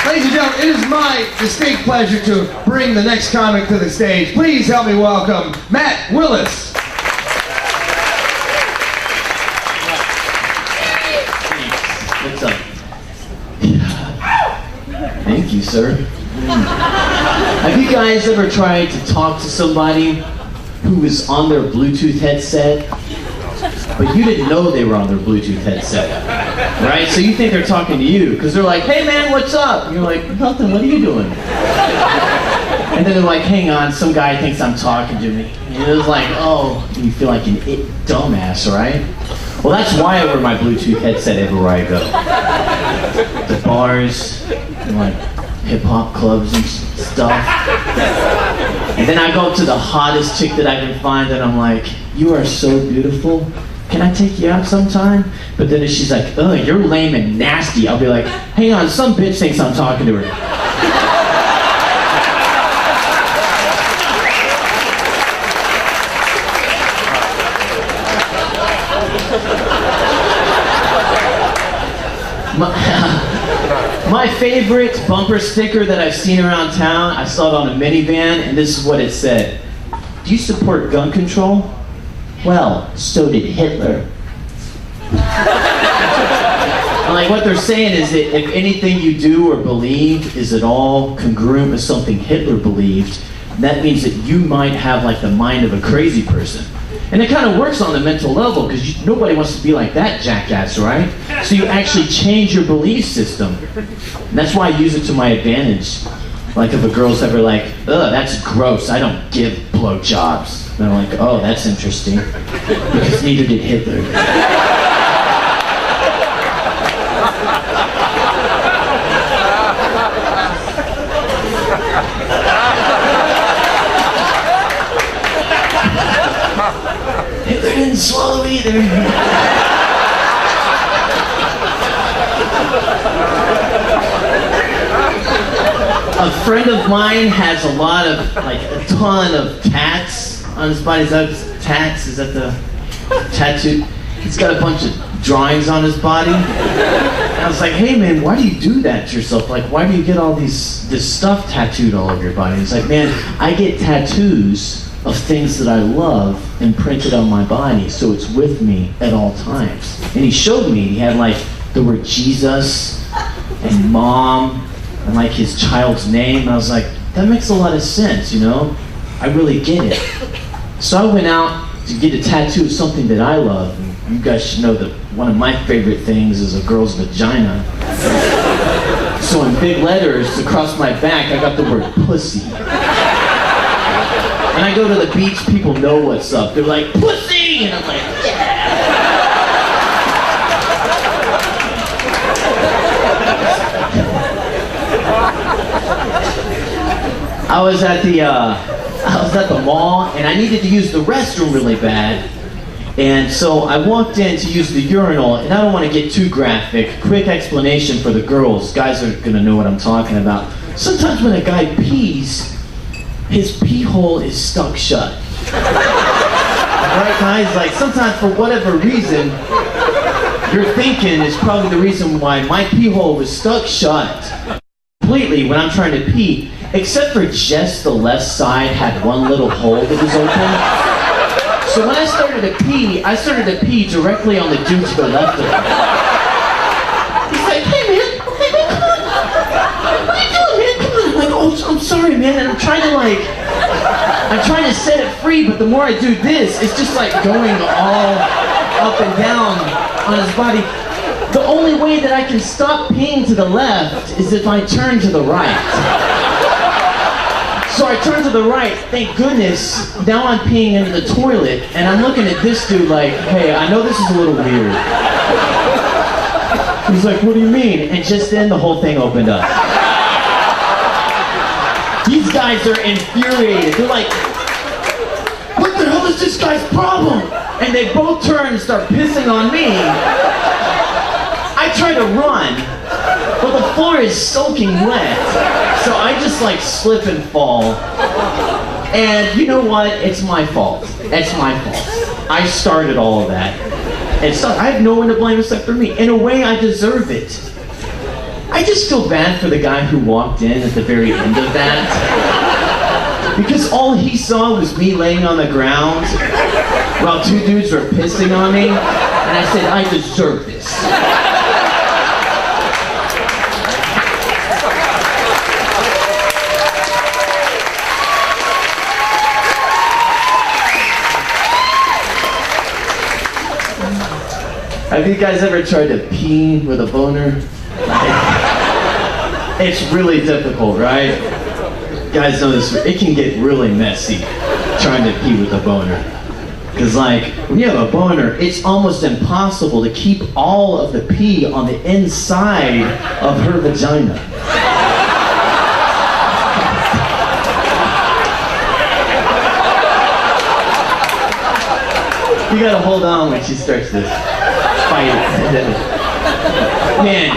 Ladies and gentlemen, it is my distinct pleasure to bring the next comic to the stage. Please help me welcome Matt Willis. What's up? Thank you, sir. Have you guys ever tried to talk to somebody who is on their Bluetooth headset, but you didn't know they were on their Bluetooth headset, right? So you think they're talking to you, because they're like, hey man, what's up? And you're like, nothing, what are you doing? And then they're like, hang on, some guy thinks I'm talking to me. And it's like, oh, you feel like an dumbass, right? Well, that's why I wear my Bluetooth headset everywhere I go. The bars, and like hip-hop clubs and stuff. And then I go up to the hottest chick that I can find and I'm like, you are so beautiful. Can I take you out sometime? But then if she's like, ugh, you're lame and nasty, I'll be like, hang on, some bitch thinks I'm talking to her. My favorite bumper sticker that I've seen around town, I saw it on a minivan, and this is what it said. Do you support gun control? Well, so did Hitler. Like what they're saying is that if anything you do or believe is at all congruent with something Hitler believed, that means that you might have like the mind of a crazy person. And it kind of works on the mental level because nobody wants to be like that jackass, right? So you actually change your belief system. And that's why I use it to my advantage. Like if a girl's ever like, ugh, that's gross, I don't give blowjobs. And I'm like, oh, that's interesting. Because neither did Hitler. Hitler didn't swallow either. A friend of mine has a lot of, like a ton of tats on his body. Is that tats? Is that the tattoo? He's got a bunch of drawings on his body. And I was like, hey man, why do you do that to yourself? Like, why do you get all this stuff tattooed all over your body? He's like, man, I get tattoos of things that I love imprinted on my body, so it's with me at all times. And he showed me, he had like the word Jesus and mom and like his child's name. And I was like, that makes a lot of sense, you know? I really get it. So I went out to get a tattoo of something that I love. And you guys should know that one of my favorite things is a girl's vagina. So in big letters across my back, I got the word pussy. And I go to the beach, people know what's up. They're like, pussy! And I'm like, yeah! I was at the mall, and I needed to use the restroom really bad. And so I walked in to use the urinal, and I don't want to get too graphic. Quick explanation for the girls. Guys are gonna know what I'm talking about. Sometimes when a guy pees, his pee hole is stuck shut. Right, guys? Like sometimes for whatever reason, you're thinking is probably the reason why my pee hole was stuck shut completely when I'm trying to pee, except for just the left side had one little hole that was open. So when I started to pee directly on the dude to the left of me. He's like, hey man, come on. What are you doing, man? Come on. I'm like, oh, I'm sorry, man. And I'm trying to set it free, but the more I do this, it's just like going all up and down on his body. The only way that I can stop peeing to the left is if I turn to the right. So I turn to the right, thank goodness, now I'm peeing into the toilet, and I'm looking at this dude like, hey, I know this is a little weird. He's like, what do you mean? And just then the whole thing opened up. These guys are infuriated. They're like, what the hell is this guy's problem? And they both turn and start pissing on me. I try to run, but the floor is soaking wet. So I just like slip and fall. And you know what? It's my fault. It's my fault. I started all of that. And so I have no one to blame except for me. In a way, I deserve it. I just feel bad for the guy who walked in at the very end of that. Because all he saw was me laying on the ground while two dudes were pissing on me. And I said, I deserve this. Have you guys ever tried to pee with a boner? It's really difficult, right? You guys know this, it can get really messy trying to pee with a boner. Because like, when you have a boner, it's almost impossible to keep all of the pee on the inside of her vagina. You gotta hold on when she starts to fight it. Man,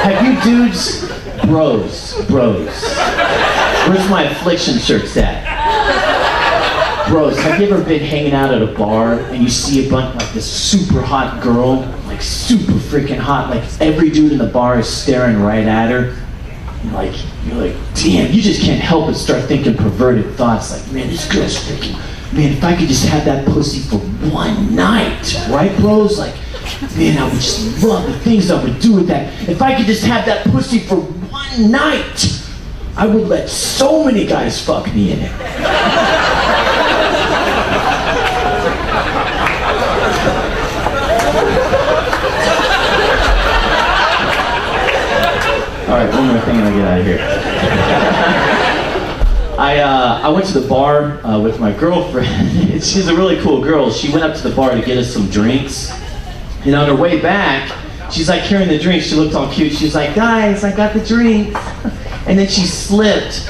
have you dudes, bros, where's my affliction shirts at? Bros, have you ever been hanging out at a bar and you see a bunch, like this super hot girl, like super freaking hot, like every dude in the bar is staring right at her? You're like, damn, you just can't help but start thinking perverted thoughts like, man, this girl's freaking, man, if I could just have that pussy for one night, right, bros? Like, man, I would just love the things I would do with that. If I could just have that pussy for one night, I would let so many guys fuck me in it. All right, one more thing and I'll get out of here. I went to the bar with my girlfriend. She's a really cool girl. She went up to the bar to get us some drinks. And on her way back, she's like carrying the drinks. She looked all cute. She was like, guys, I got the drinks. And then she slipped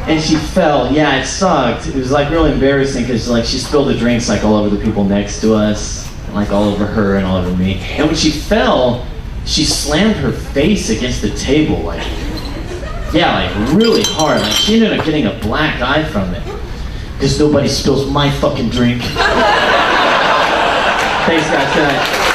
and she fell. Yeah, it sucked. It was like really embarrassing because like she spilled the drinks like all over the people next to us, like all over her and all over me. And when she fell, she slammed her face against the table, like, yeah, like really hard. Like she ended up getting a black eye from it. Because nobody spills my fucking drink. Thanks guys, good night.